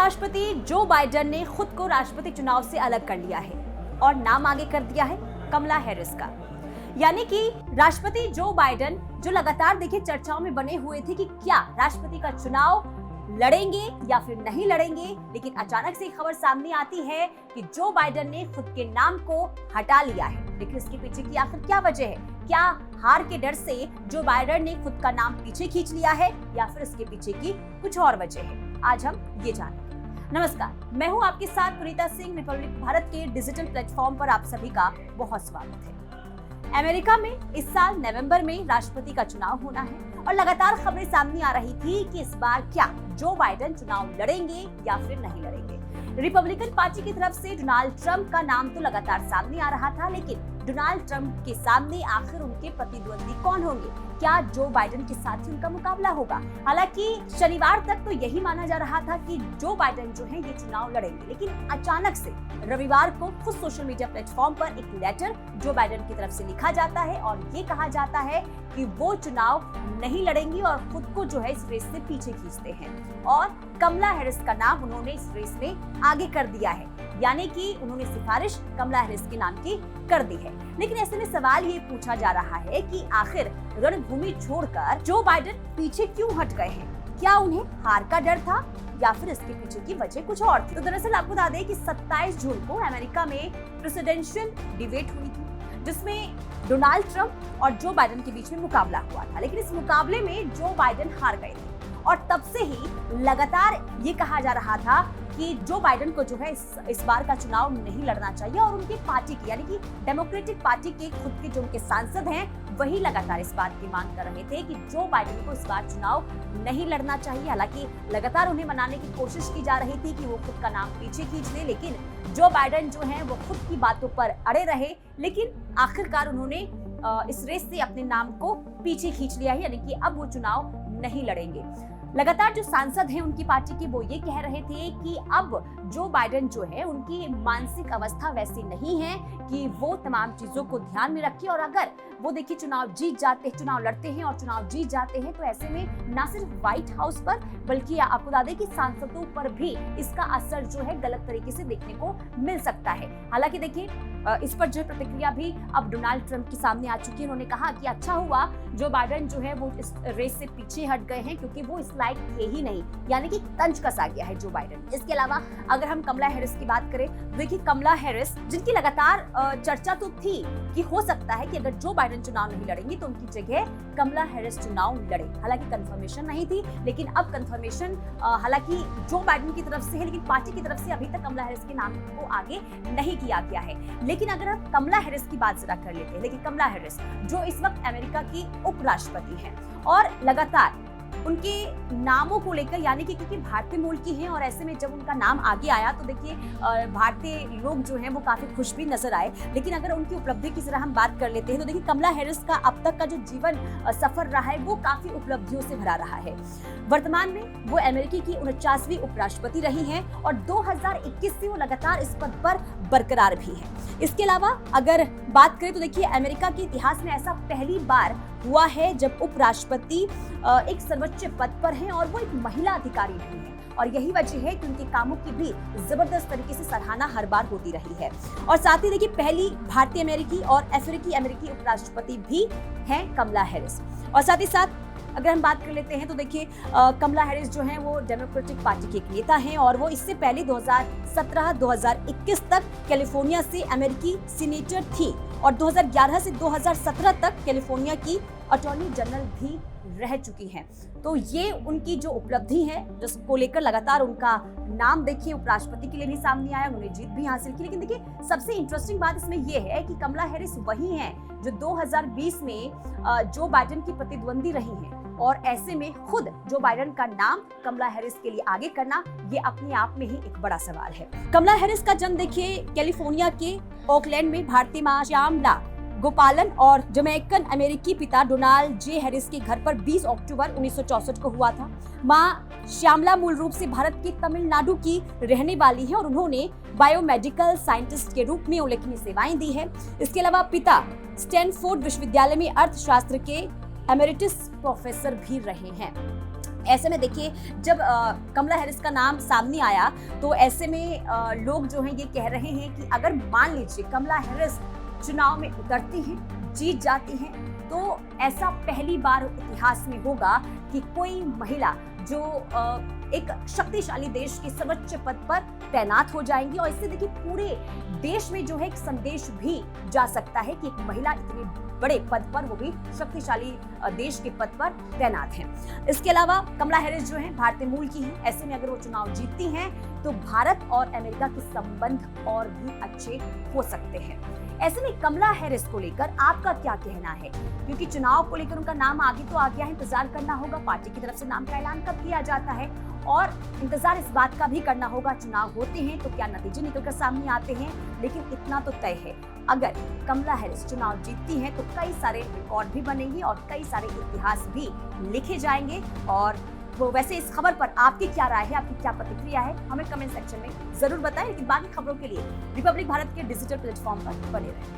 राष्ट्रपति Joe Biden ने खुद को राष्ट्रपति चुनाव से अलग कर लिया है और नाम आगे कर दिया है कमला हैरिस का। यानी कि राष्ट्रपति जो बाइडेन जो लगातार देखिए चर्चाओं में बने हुए थे कि क्या राष्ट्रपति का चुनाव लड़ेंगे या फिर नहीं लड़ेंगे, लेकिन अचानक से खबर सामने आती है कि जो बाइडेन ने खुद के नाम को हटा लिया है। लेकिन इसके पीछे की आखिर क्या वजह है? क्या हार के डर से जो बाइडेन ने खुद का नाम पीछे खींच लिया है या फिर इसके पीछे की कुछ और वजह है? आज हम ये जानेंगे। नमस्कार, मैं हूं आपके साथ पुनीता सिंह। रिपब्लिक भारत के डिजिटल प्लेटफॉर्म पर आप सभी का बहुत स्वागत है। अमेरिका में इस साल नवंबर में राष्ट्रपति का चुनाव होना है और लगातार खबरें सामने आ रही थी कि इस बार क्या जो बाइडेन चुनाव लड़ेंगे या फिर नहीं लड़ेंगे। रिपब्लिकन पार्टी की तरफ से डोनाल्ड ट्रंप का नाम तो लगातार सामने आ रहा था, लेकिन डोनाल्ड ट्रंप के सामने आखिर उनके प्रतिद्वंदी कौन होंगे? क्या जो बाइडेन के साथ ही उनका मुकाबला होगा? हालांकि शनिवार तक तो यही माना जा रहा था कि जो बाइडेन जो है ये चुनाव लड़ेंगे, लेकिन अचानक से रविवार को खुद सोशल मीडिया प्लेटफॉर्म पर एक लेटर जो बाइडेन की तरफ से लिखा जाता है और ये कहा जाता है कि वो चुनाव नहीं लड़ेंगे और खुद को जो है इस रेस से पीछे खींचते हैं और कमला हैरिस का नाम उन्होंने इस रेस में आगे कर दिया है। यानी कि उन्होंने सिफारिश कमला हैरिस के नाम की कर दी है। लेकिन ऐसे में सवाल ये पूछा जा रहा है कि आखिर रणभूमि छोड़कर जो बाइडेन पीछे क्यों हट गए हैं? क्या उन्हें हार का डर था या फिर इसके पीछे की वजह कुछ और थी? तो दरअसल आपको बता दें कि 27 जून को अमेरिका में प्रेसिडेंशियल डिबेट हुई थी, जिसमें डोनाल्ड ट्रंप और जो बाइडेन के बीच में मुकाबला हुआ था। लेकिन इस मुकाबले में जो बाइडेन हार गए थे और तब से ही लगातार ये कहा जा रहा था कि जो बाइडेन को जो है इस बार का चुनाव नहीं लड़ना चाहिए और उनकी पार्टी की यानी कि डेमोक्रेटिक पार्टी के खुद के जो उनके सांसद हैं वही लगातार इस बात की मांग कर रहे थे कि जो बाइडेन को इस बार चुनाव नहीं लड़ना चाहिए। हालांकि लगातार उन्हें मनाने की कोशिश की जा रही थी कि वो खुद का नाम पीछे खींच ले, लेकिन जो बाइडेन जो है वो खुद की बातों पर अड़े रहे। लेकिन आखिरकार उन्होंने इस रेस से अपने नाम को पीछे खींच लिया है, यानी कि अब वो चुनाव नहीं लड़ेंगे। लगातार जो सांसद हैं उनकी पार्टी के वो ये कह रहे थे कि अब जो बाइडेन जो है उनकी मानसिक अवस्था वैसी नहीं है कि वो तमाम चीजों को ध्यान में रखें और अगर वो देखिए चुनाव लड़ते हैं और चुनाव जीत जाते हैं तो ऐसे में ना सिर्फ व्हाइट हाउस पर बल्कि आपको बता दें कि सांसदों पर भी इसका असर जो है गलत तरीके से देखने को मिल सकता है। हालांकि देखिए इस पर जो प्रतिक्रिया भी अब डोनाल्ड ट्रंप के सामने आ चुकी है। उन्होंने कहा कि अच्छा हुआ जो बाइडेन जो है वो इस रेस से पीछे हट गए हैं क्योंकि वो इस लायक थे ही नहीं, यानी कि तंज कसा गया है जो बाइडेन। इसके अलावा अगर हम कमला हैरिस की बात करें, देखिए कमला हैरिस जिनकी लगातार चर्चा तो थी कि हो सकता है कि अगर जो बाइडेन चुनाव नहीं लड़ेंगे तो उनकी जगह कमला हैरिस चुनाव लड़े। हालांकि कंफर्मेशन नहीं थी, लेकिन अब कंफर्मेशन हालांकि जो बाइडेन की तरफ से है, लेकिन पार्टी की तरफ से अभी तक कमला हैरिस के नाम को आगे नहीं किया गया है। लेकिन अगर हम कमला हैरिस की बात जरा कर लेते हैं, लेकिन कमला हैरिस जो इस वक्त अमेरिका की उपराष्ट्रपति हैं और लगातार उनके नामों को लेकर यानी कि क्योंकि भारतीय मूल की हैं और ऐसे में जब उनका नाम आगे आया तो देखिए भारतीय लोग जो हैं वो काफी खुश भी नजर आए। लेकिन अगर उनकी उपलब्धि की जरा हम बात कर लेते हैं तो देखिए कमला हैरिस का अब तक का जो जीवन सफर रहा है वो काफी उपलब्धियों से भरा रहा है। वर्तमान में वो अमेरिकी की 49वीं उपराष्ट्रपति रही हैं और 2021 से वो लगातार इस पद पर बरकरार भी है। इसके अलावा अगर बात करें तो देखिए अमेरिका के इतिहास में ऐसा पहली बार हुआ है जब उपराष्ट्रपति एक सर्वोच्च पद पर हैं और वो एक महिला अधिकारी भी हैं और यही वजह है कि उनके कामों की भी जबरदस्त तरीके से सराहना हर बार होती रही है। और साथ ही देखिए पहली भारतीय अमेरिकी और अफ्रीकी अमेरिकी उपराष्ट्रपति भी हैं कमला हैरिस। और साथ ही साथ अगर हम बात कर लेते हैं तो देखिए कमला हैरिस जो हैं वो डेमोक्रेटिक पार्टी के एक नेता हैं और वो इससे पहले 2017-2021 तक कैलिफोर्निया से अमेरिकी सीनेटर थी और 2011 से 2017 तक कैलिफोर्निया की अटॉर्नी जनरल भी रह चुकी हैं। तो ये उनकी जो उपलब्धि है जिसको लेकर लगातार उनका नाम देखिए उपराष्ट्रपति के लिए भी सामने आया, उन्होंने जीत भी हासिल की। लेकिन देखिए सबसे इंटरेस्टिंग बात इसमें ये है कि कमला हैरिस वही हैं जो 2020 में जो बाइडेन की प्रतिद्वंदी रही हैं और ऐसे में खुद जो बाइडेन का नाम कमला हैरिस के लिए आगे करना ये अपने आप में ही एक बड़ा सवाल है। कमला हैरिस का जन्म देखिए कैलिफोर्निया के ओकलैंड में भारतीय मां श्यामला गोपालन और जमैकन अमेरिकी पिता डोनाल्ड जे हैरिस के घर पर 20 अक्टूबर 1964 को हुआ था। मां श्यामला मूल रूप से भारत के तमिलनाडु की रहने वाली है और उन्होंने बायोमेडिकल साइंटिस्ट के रूप में उल्लेखनीय सेवाएं दी है। इसके अलावा पिता स्टैनफोर्ड विश्वविद्यालय में अर्थशास्त्र के एमेरिटस प्रोफेसर भी रहे हैं। ऐसे में देखिए, जब कमला हैरिस का नाम सामने आया तो ऐसे में लोग जो हैं ये कह रहे हैं कि अगर मान लीजिए कमला हैरिस चुनाव में उतरती हैं, जीत जाती हैं, तो ऐसा पहली बार इतिहास में होगा कि कोई महिला जो एक शक्तिशाली देश के सर्वोच्च पद पर तैनात हो जाएंगी। और इससे देखिए पूरे देश में जो है एक संदेश भी जा सकता है कि एक महिला इतने बड़े पद पर, वो भी शक्तिशाली देश के पद पर तैनात है। इसके अलावा कमला हैरिस जो है भारतीय मूल की है। ऐसे में अगर वो चुनाव जीतती हैं तो भारत और अमेरिका के संबंध और भी अच्छे हो सकते हैं। ऐसे में कमला हैरिस को लेकर आपका क्या कहना है? क्योंकि चुनाव को लेकर उनका नाम आगे तो आ गया है, इंतजार करना होगा पार्टी की तरफ से नाम का ऐलान कब किया जाता है, और इंतजार इस बात का भी करना होगा चुनाव होते हैं तो क्या नतीजे निकलकर सामने आते हैं। लेकिन इतना तो तय है, अगर कमला हैरिस चुनाव जीतती हैं तो कई सारे रिकॉर्ड भी बनेंगे और कई सारे इतिहास भी लिखे जाएंगे। और वो वैसे इस खबर पर आपकी क्या राय है, आपकी क्या प्रतिक्रिया है, हमें कमेंट सेक्शन में जरूर बताएं। लेकिन बाकी खबरों के लिए रिपब्लिक भारत के डिजिटल प्लेटफॉर्म पर बने रहें।